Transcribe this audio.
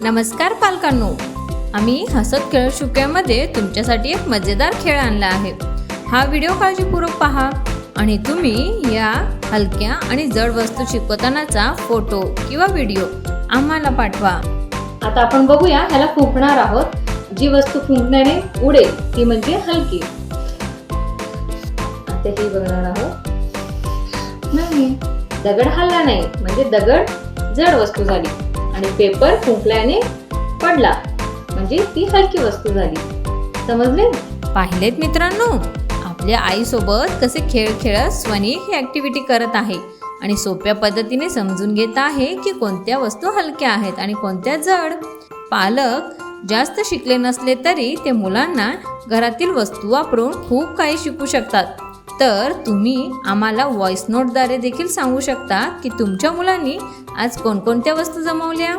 नमस्कार पालकांनो, आम्ही हसत खेळत शिकूयामध्ये तुमच्यासाठी एक मजेदार खेळ आणला आहे। हा व्हिडिओ काळजीपूर्वक पहा आणि तुम्ही या हलक्या आणि जड वस्तू शिकवतानाचा फोटो किंवा व्हिडिओ आम्हाला पाठवा। आता आपण बघूया, ह्याला फुंकणार आहोत। जी वस्तू फुंकण्याने उडेल ती म्हणजे हलकी। आता ही बघणार आहोत। नाही, दगड हलला नाही म्हणजे दगड जड वस्तू झाली आणि पेपर फुंकल्याने पडला म्हणजे ती हलकी वस्तू झाली। समजले? पाहिलेत मित्रांनो, आपल्या आई सोबत कसे खेळ खेळत स्वनी ही ऍक्टिव्हिटी करत आहे आणि सोप्या पद्धतीने समजून घेत आहे की कोणत्या वस्तू हलक्या आहेत आणि कोणत्या जड। पालक जास्त शिकले नसले तरी ते मुलांना घरातील वस्तू वापरून खूप काही शिकू शकतात। तर तुम्ही आम्हाला व्हॉइस नोटद्वारे देखील सांगू शकता की तुमच्या मुलांनी आज कोणकोणत्या वस्तू जमवल्या।